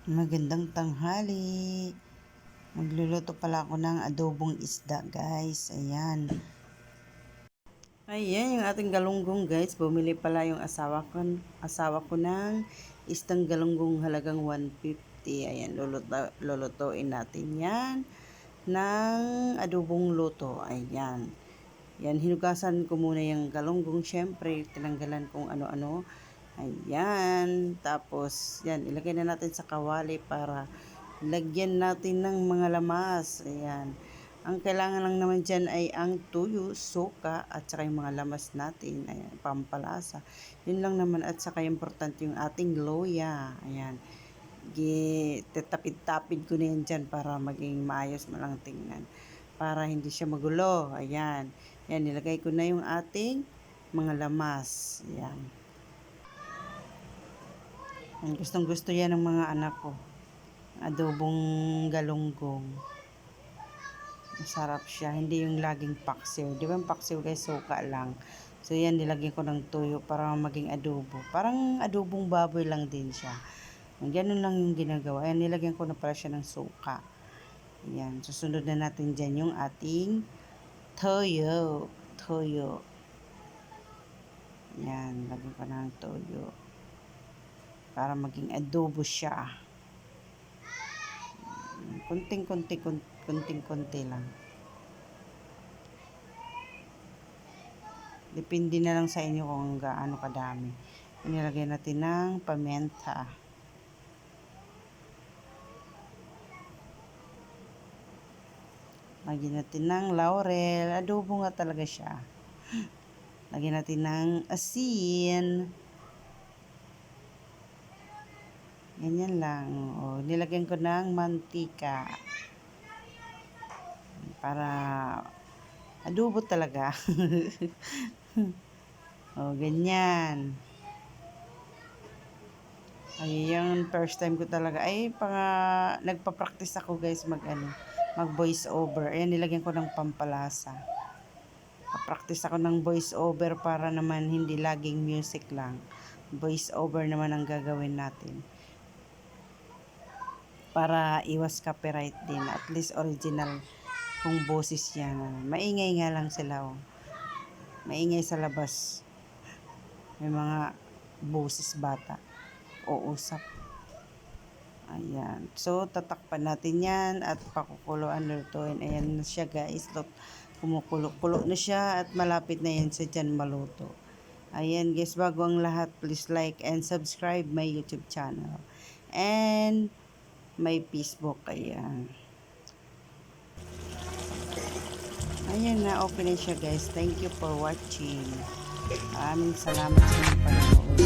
Magandang tanghali. Magluluto pala ako ng adobong isda, guys. Ayan. Ayan yung ating galunggong, guys. Bumili pala yung asawa ko ng isdang galunggong halagang 150. Ayan, lulutuin natin yan ng adobong luto. Ayan. Yan, hinugasan ko muna yung galunggong. Syempre, tinanggalan kung ano-ano. Ayan. Tapos, yan, ilagay na natin sa kawali para lagyan natin ng mga lamas. Ayan. Ang kailangan lang naman dyan ay ang tuyo, suka, at saka yung mga lamas natin. Ayan, pampalasa. Yun lang naman at saka importante yung ating loya. Ayan. Tatapid-tapid ko na yan dyan para maging maayos malang tingnan. Para hindi siya magulo. Ayan. Yan, nilagay ko na yung ating mga lamas. Ayan. Gustong gusto yan ng mga anak ko. Adobong galunggong. Masarap siya. Hindi yung laging paksiw. Di ba yung paksiw guys, suka lang. So yan, nilagyan ko ng tuyo para maging adobo. Parang adobong baboy lang din siya. Ganun lang yung ginagawa. Ayan, nilagyan ko na pala siya ng suka. Ayan, susunod na natin dyan yung ating toyo. Toyo. Ayan, lagyan ko na ng toyo. Para maging adobo siya. Kunting-kunti lang. Depende na lang sa inyo kung gaano kadami. Inilagay natin ng pamenta. Lagyan natin ng laurel. Adobo nga talaga siya. Lagyan natin ng asin. Ganyan lang. O, nilagyan ko ng mantika. Para adobo talaga. O, ganyan. Ay, yung first time ko talaga. Ay, nagpa-practice ako guys mag voice over. Ayan, nilagyan ko ng pampalasa. Pa-practice ako ng voice over para naman hindi laging music lang. Voice over naman ang gagawin natin. Para iwas copyright din. At least original kung boses yan. Maingay nga lang sila. Oh. Maingay sa labas. May mga boses bata. O usap. Ayan. So, tatakpan natin yan at pakukuluan, lutuin. Ayan na siya guys. Kumukulo-kulo na siya at malapit na yan sa dyan maluto. Ayan guys, bago ang lahat, please like and subscribe my YouTube channel. And may Facebook. Ayan. Ayan na, open na siya guys. Thank you for watching. Maraming salamat sa mga panonood.